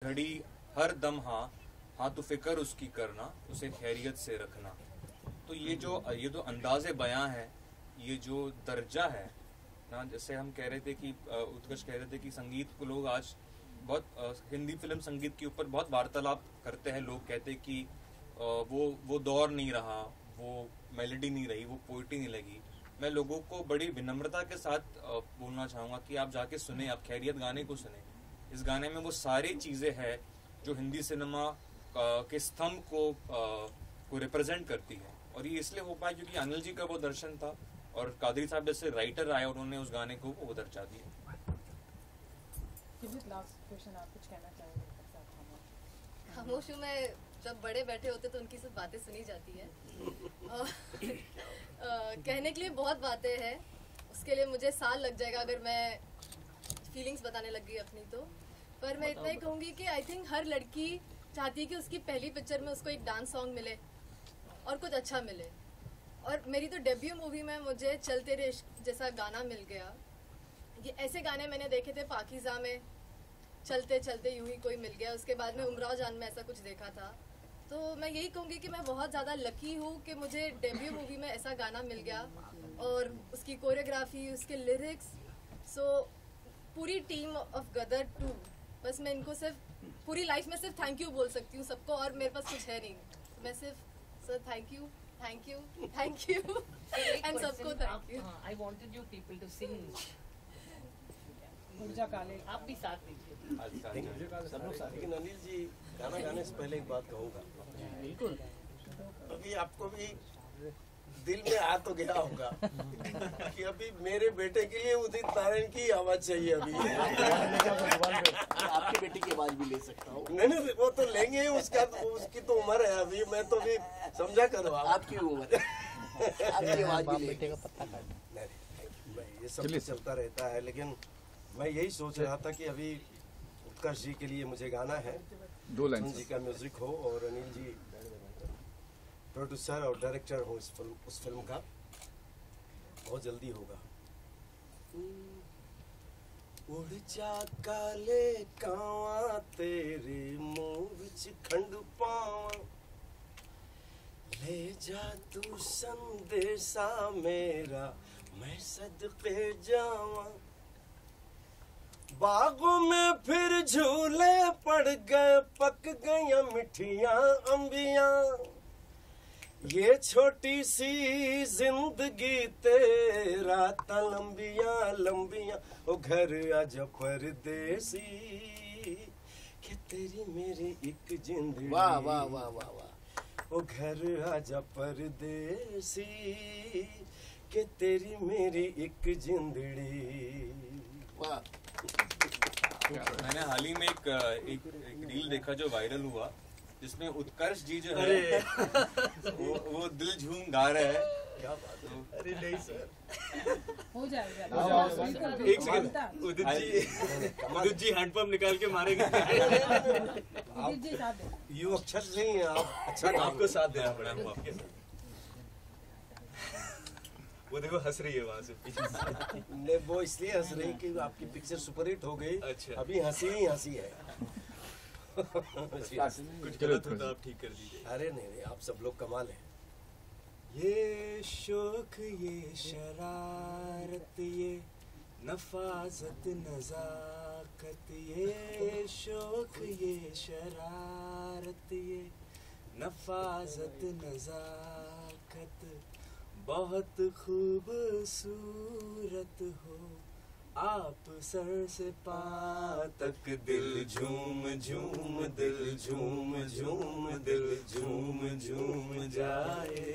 घड़ी हर दम हाँ हाँ तो फिक्र उसकी करना, उसे खैरियत से रखना। तो ये जो अंदाज़े बयां है, ये जो दर्जा है ना, जैसे हम कह रहे थे कि उत्कर्ष कह रहे थे कि संगीत को लोग आज बहुत हिंदी फिल्म संगीत के ऊपर बहुत वार्तालाप करते हैं। लोग कहते हैं कि वो दौर नहीं रहा, वो मेलोडी नहीं रही, वो पोइट्री नहीं लगी। मैं लोगों को बड़ी विनम्रता के साथ बोलना चाहूँगा कि आप जाके सुने, आप खैरियत गाने को सुने। इस गाने में वो सारी चीज़ें हैं जो हिंदी सिनेमा के स्तंभ को रिप्रेजेंट करती है। और ये इसलिए हो पाया क्योंकि अनिल जी का वो दर्शन था और कादरी साहब जैसे राइटर आए, उन्होंने उस गाने को वो दर्जा दिया। लास्ट क्वेश्चन, आप कुछ कहना चाहेंगे? खामोश में जब बड़े बैठे होते तो उनकी सब बातें सुनी जाती है। कहने के लिए बहुत बातें हैं, उसके लिए मुझे साल लग जाएगा अगर मैं फीलिंग्स बताने लग गई अपनी तो। पर मैं इतना ही कहूँगी कि आई थिंक हर लड़की चाहती है कि उसकी पहली पिक्चर में उसको एक डांस सॉन्ग मिले और कुछ अच्छा मिले। और मेरी तो डेब्यू मूवी में मुझे चल तेरे इश्क जैसा गाना मिल गया। ये ऐसे गाने मैंने देखे थे पाकीज़ा में, चलते चलते यूं ही कोई मिल गया। उसके बाद में उमराव जान में ऐसा कुछ देखा था। तो मैं यही कहूँगी कि मैं बहुत ज़्यादा लकी हूँ कि मुझे डेब्यू मूवी में ऐसा गाना मिल गया और उसकी कोरियोग्राफी, उसके लिरिक्स। सो पूरी टीम ऑफ गदर 2, बस मैं इनको सिर्फ पूरी लाइफ में सिर्फ थैंक यू बोल सकती हूँ सबको, और मेरे पास कुछ है नहीं। मैं सिर्फ सर थैंक यू एंड सबको thank you. I wanted you people to sing ऊर्जा काले, आप भी साथ दीजिए। सब लोग साथ। लेकिन अनिल जी, गाना गाने से पहले एक बात कहूँगा। बिल्कुल। अभी आपको भी दिल में आ तो गया होगा कि अभी मेरे बेटे के लिए उदित नारायण की आवाज चाहिए। अभी आपके बेटे की आवाज भी ले सकता हूँ। नहीं, वो तो लेंगे ही, उसकी तो उम्र है अभी। मैं तो भी समझा करो आपकी उम्र है, आपकी आवाज भी बेटे का पत्ता काटना। ये सब चलता रहता है, लेकिन मैं यही सोच रहा था कि अभी उत्कर्ष जी के लिए मुझे गाना है, 2 लाइन जी का म्यूजिक हो और अनिल जी प्रोड्यूसर और डायरेक्टर हो उस फिल्म का। बहुत जल्दी होगा। उड़ जा काले कावा तेरे मुंह विच खंड पावा, ले जा तू संदेशा मेरा मैं सदके जावा। बागों में फिर झूले पड़ गए, पक गई मिठियां अंबियां। ये छोटी सी जिंदगी तेरा ता लंबियां लंबियां। ओ घर आजा परदेसी कि तेरी मेरी एक जिंदगी। वाह वाह वाह वाह वाह। ओ घर आजा परदेसी कि तेरी मेरी एक जिंदड़ी। वाह। मैंने हाल ही में एक रील देखा जो वायरल हुआ, जिसमें उत्कर्ष जी जो है वो दिल झूम गा रहे हैं। क्या बात है। अरे नहीं सर, हो जाएगा। एक सेकंड, उदित जी हैंडपंप निकाल के मारेंगे। यू अक्षर नहीं है आप, अच्छा आपको साथ देना पड़ेगा आपके साथ। वो देखो हंस रही है वहाँ से पीछे। वो इसलिए हंस रही कि आपकी पिक्चर सुपरहिट हो गई। अच्छा। अभी हंसी ही हंसी है। कुछ गलत हो तो आप ठीक कर दीजिए। अरे नहीं, आप सब लोग कमाल हैं। ये शौक, ये शरारत, ये नफाजत नजाकत। ये शौक, ये शरारत, ये नफाजत नजाकत। बहुत खूबसूरत हो आप सर से पांव तक। दिल झूम झूम, दिल झूम झूम, दिल झूम झूम जाए।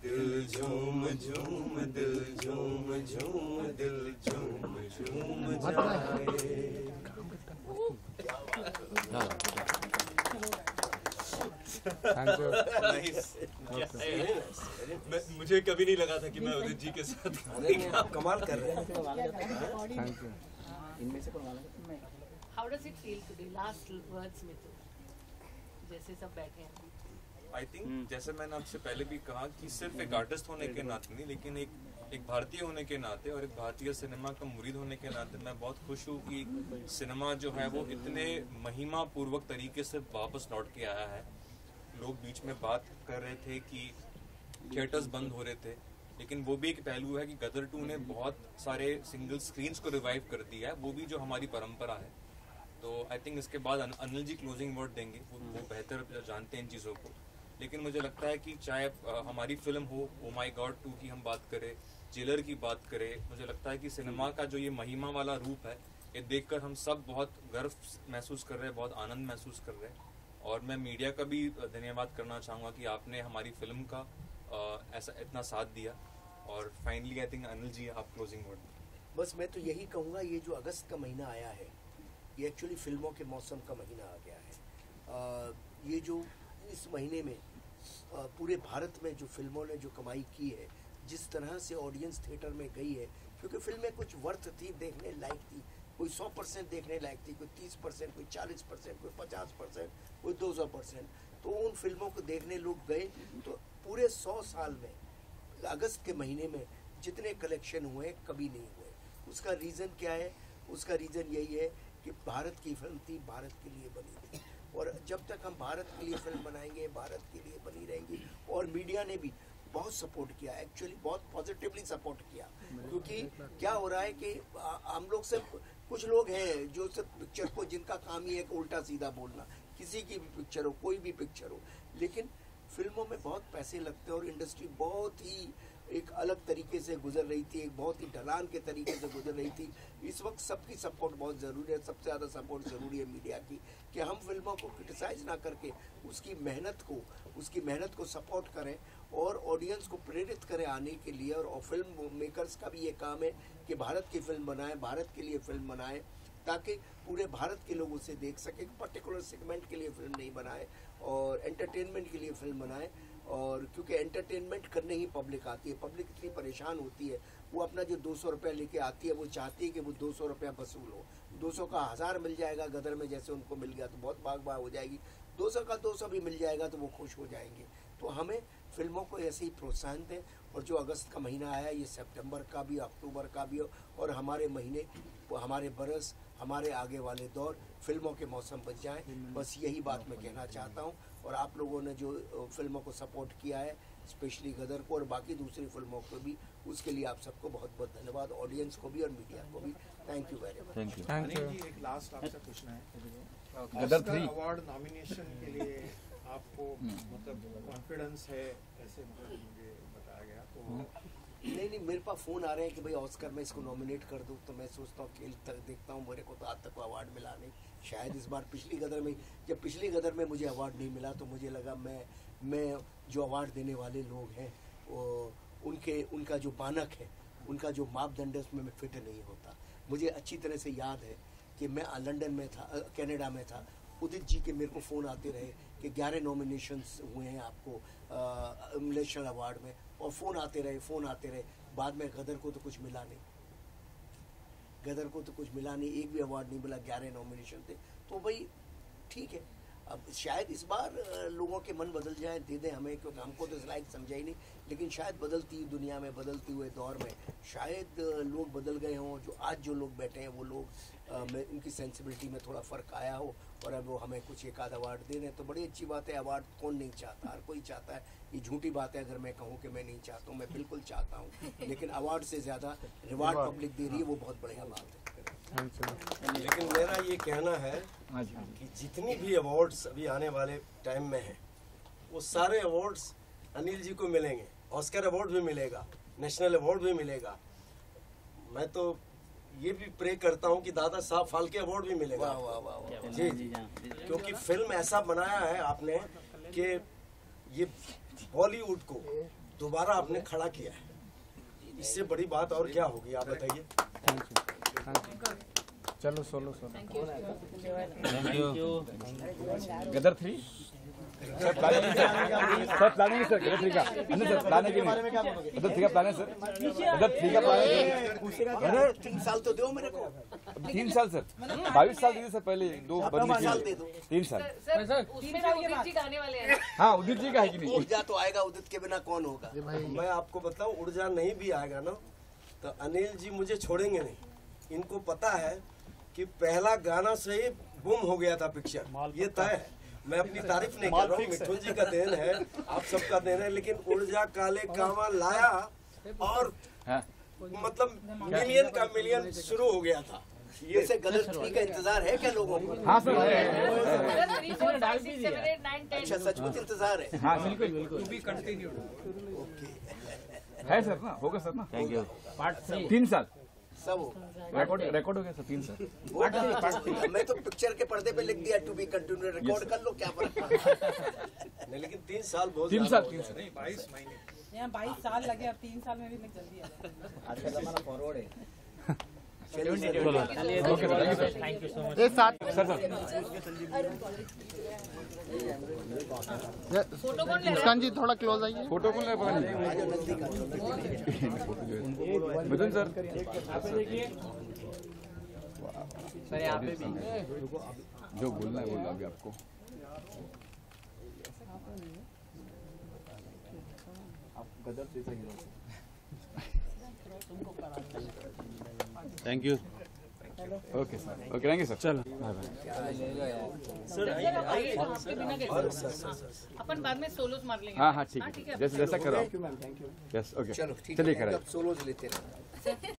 दिल झूम झूम, दिल झूम झूम, दिल झूम झूम जाए। मुझे कभी नहीं लगा था कि मैं उदित जी के साथ कमाल कर रहे हैं। इनमें से how does it feel today? Last words में तो जैसे सब बैठे हैं, आई थिंक जैसे मैंने आपसे पहले भी कहा कि सिर्फ एक आर्टिस्ट होने के नाते नहीं, लेकिन एक एक भारतीय होने के नाते और एक भारतीय सिनेमा का मुरीद होने के नाते मैं बहुत खुश हूँ कि सिनेमा जो है वो इतने महिमा पूर्वक तरीके से वापस लौट के आया है। लोग बीच में बात कर रहे थे कि थिएटर्स बंद हो रहे थे, लेकिन वो भी एक पहलू है कि गदर 2 ने बहुत सारे सिंगल स्क्रीन्स को रिवाइव कर दिया है, वो भी जो हमारी परंपरा है। तो आई थिंक इसके बाद अनिल जी क्लोजिंग वर्ड देंगे, वो बेहतर जानते हैं इन चीज़ों को। लेकिन मुझे लगता है कि चाहे हमारी फिल्म हो ओ माई गॉड 2 की हम बात करें, जेलर की बात करें, मुझे लगता है कि सिनेमा का जो ये महिमा वाला रूप है, ये देखकर हम सब बहुत गर्व महसूस कर रहे हैं, बहुत आनंद महसूस कर रहे हैं। और मैं मीडिया का भी धन्यवाद करना चाहूँगा कि आपने हमारी फिल्म का ऐसा इतना साथ दिया। और finally I think Anil ji आप क्लोजिंग वर्ड। बस मैं तो यही कहूँगा, ये जो अगस्त का महीना आया है ये एक्चुअली फिल्मों के मौसम का महीना आ गया है। ये जो इस महीने में पूरे भारत में जो फिल्मों ने जो कमाई की है, जिस तरह से ऑडियंस थिएटर में गई है, क्योंकि फिल्में कुछ वर्थ थी, देखने लायक थी, कोई 100% देखने लायक थी, कोई 30%, कोई 40%, कोई 50%, कोई 200%, तो उन फिल्मों को देखने लोग गए। तो पूरे 100 साल में अगस्त के महीने में जितने कलेक्शन हुए कभी नहीं हुए। उसका रीज़न क्या है? उसका रीज़न यही है कि भारत की फिल्म थी, भारत के लिए बनी थी, और जब तक हम भारत के लिए फिल्म बनाएंगे, भारत के लिए बनी रहेंगी। और मीडिया ने भी बहुत सपोर्ट किया, एक्चुअली बहुत पॉजिटिवली सपोर्ट किया, क्योंकि क्या हो रहा है कि हम लोग से कुछ लोग हैं जो सिर्फ पिक्चर को, जिनका काम ही है कि उल्टा सीधा बोलना, किसी की भी पिक्चर हो, कोई भी पिक्चर हो, लेकिन फिल्मों में बहुत पैसे लगते हैं और इंडस्ट्री बहुत ही एक अलग तरीके से गुजर रही थी, एक बहुत ही ढलान के तरीके से गुजर रही थी। इस वक्त सबकी सपोर्ट बहुत ज़रूरी है, सबसे ज़्यादा सपोर्ट ज़रूरी है मीडिया की, कि हम फिल्मों को क्रिटिसाइज ना करके उसकी मेहनत को सपोर्ट करें और ऑडियंस को प्रेरित करें आने के लिए। और फिल्म मेकर्स का भी ये काम है कि भारत की फिल्म बनाएं, भारत के लिए फिल्म बनाएं, ताकि पूरे भारत के लोग उसे देख सकें। पर्टिकुलर सेगमेंट के लिए फिल्म नहीं बनाए और एंटरटेनमेंट के लिए फिल्म बनाए। और क्योंकि एंटरटेनमेंट करने ही पब्लिक आती है, पब्लिक इतनी परेशान होती है, वो अपना जो 200 रुपया लेके आती है, वो चाहती है कि वो 200 रुपया वसूल हो। 200 का 1000 मिल जाएगा गदर में, जैसे उनको मिल गया तो बहुत भाग हो जाएगी। 200 का 200 भी मिल जाएगा तो वो खुश हो जाएंगे। तो हमें फिल्मों को ऐसे ही प्रोत्साहन दें। और जो अगस्त का महीना आया, ये सितंबर का भी, अक्टूबर का भी, और हमारे महीने, हमारे बरस, हमारे आगे वाले दौर फिल्मों के मौसम बच जाएं। बस यही बात मैं कहना चाहता हूं। और आप लोगों ने जो फिल्मों को सपोर्ट किया है, स्पेशली गदर को और बाकी दूसरी फिल्मों को भी, उसके लिए आप सबको बहुत बहुत धन्यवाद, ऑडियंस को भी और मीडिया को भी। Thank you very much. Thank you. Anil ji, एक लास्ट आपसे पूछना है, गदर 3 अवार्ड नॉमिनेशन के लिए आपको मतलब कॉन्फिडेंस है, ऐसे मतलब मुझे बताया गया। तो नहीं, मेरे पास फ़ोन आ रहे हैं कि भाई ऑस्कर में इसको नॉमिनेट कर दूँ, तो मैं सोचता हूँ खेल तक देखता हूँ, मेरे को तो आज तक अवार्ड मिला नहीं। शायद इस बार पिछली गदर में मुझे अवार्ड नहीं मिला, तो मुझे लगा मैं जो अवार्ड देने वाले लोग हैं उनका जो मानक है, उनका जो मापदंड है, उसमें मैं फिट नहीं होता। मुझे अच्छी तरह से याद है कि मैं लंदन में था, कनाडा में था, उदित जी के मेरे को फ़ोन आते रहे कि 11 नॉमिनेशंस हुए हैं आपको नेशनल अवार्ड में, और फ़ोन आते रहे। बाद में गदर को तो कुछ मिला नहीं, एक भी अवार्ड नहीं मिला, 11 नॉमिनेशन थे। तो भाई ठीक है, अब शायद इस बार लोगों के मन बदल जाए, दे दें हमें, क्योंकि हमको तो इस लायक समझा ही नहीं। लेकिन शायद बदलती दुनिया में, बदलते हुए दौर में शायद लोग बदल गए हों। जो आज जो लोग बैठे हैं वो लोग में उनकी सेंसिबिलिटी में थोड़ा फ़र्क आया हो, और अब वो हमें कुछ एक आध अवार्ड दे दें तो बड़ी अच्छी बात है। अवार्ड कौन नहीं चाहता, हर कोई चाहता है। ये झूठी बात है अगर मैं कहूँ कि मैं नहीं चाहता हूँ, मैं बिल्कुल चाहता हूँ। लेकिन अवार्ड से ज़्यादा रिवार्ड पब्लिक दे रही है, वो बहुत बढ़िया बात है। लेकिन मेरा ये कहना है कि जितनी भी अवार्ड्स अभी आने वाले टाइम में हैं, वो सारे अवार्ड्स अनिल जी को मिलेंगे। ऑस्कर अवार्ड भी मिलेगा, नेशनल अवार्ड भी मिलेगा। मैं तो ये भी प्रे करता हूँ कि दादा साहब फाल्के अवार्ड भी मिलेगा। जी, क्योंकि फिल्म ऐसा बनाया है आपने कि ये बॉलीवुड को दोबारा आपने खड़ा किया है। इससे बड़ी बात और क्या होगी, आप बताइए। चलो सोलो thank you. Gadar 3 sir planning sir Gadar 3 का सर प्लानिंग के गदर 3 का प्लान है सर, गदर 3 का प्लान है। 3 साल तो दो मेरे को। 3 साल सर, 22 साल दीजिए सर, पहले 2 बदली साल दे दो। 3 साल। सर उसमें जो उदित जी गाने वाले हैं। हाँ उदित जी का है कि नहीं? ऊर्जा तो आएगा, उदित के बिना कौन होगा। मैं आपको बताऊं, ऊर्जा नहीं भी आएगा ना तो अनिल जी मुझे छोड़ेंगे नहीं। इनको पता है कि पहला गाना से ही बूम हो गया था पिक्चर, ये तय है। मैं अपनी तारीफ नहीं कर रहा हूँ, मिठुन जी का देन है, आप सबका देन है, लेकिन ऊर्जा काले कामा लाया और मतलब मिलियन का मिलियन शुरू हो गया था। ये से गदर 3 का इंतजार है क्या लोगों को? हाँ सर, सर 3, 4, 5, 6, 7, 8, 9, 10। अच्छा, सचमुच इंतजार है। हाँ बिल्कुल बिल्कुल है सर ना, होगा सर ना। Thank you. 3 साल सब होगा। रिकॉर्ड हो गया सर 3 साल। मैं तो पिक्चर के पर्दे पे लिख दिया टू बी कंटिन्यू, रिकॉर्ड कर लो, क्या फर्क पड़ता नहीं, लेकिन 3 साल बहुत 3 साल 3 साल नहीं 22 महीने यहाँ 22 साल लगे, अब 3 साल में भी मैं जल्दी आ जाऊँ। आज का जमाना फॉरवर्ड है। Okay thank you so much. एक साथ सर फोटो कौन ले रहा है? मुस्कान जी थोड़ा क्लोज आइए। फोटो कौन ले पता नहीं। मिथुन सर सर यहाँ पे भी जो बोलना है बोलना अभी आपको। Thank you. Okay sir, okay thank you sir. चलो सर आपके बिना कैसे? अपन बाद में सोलोस मार लेंगे। हाँ हाँ ठीक है, जैसा करो। यस ओके चलो ठीक चलिए है, करें। अब सोलोज लेते हैं।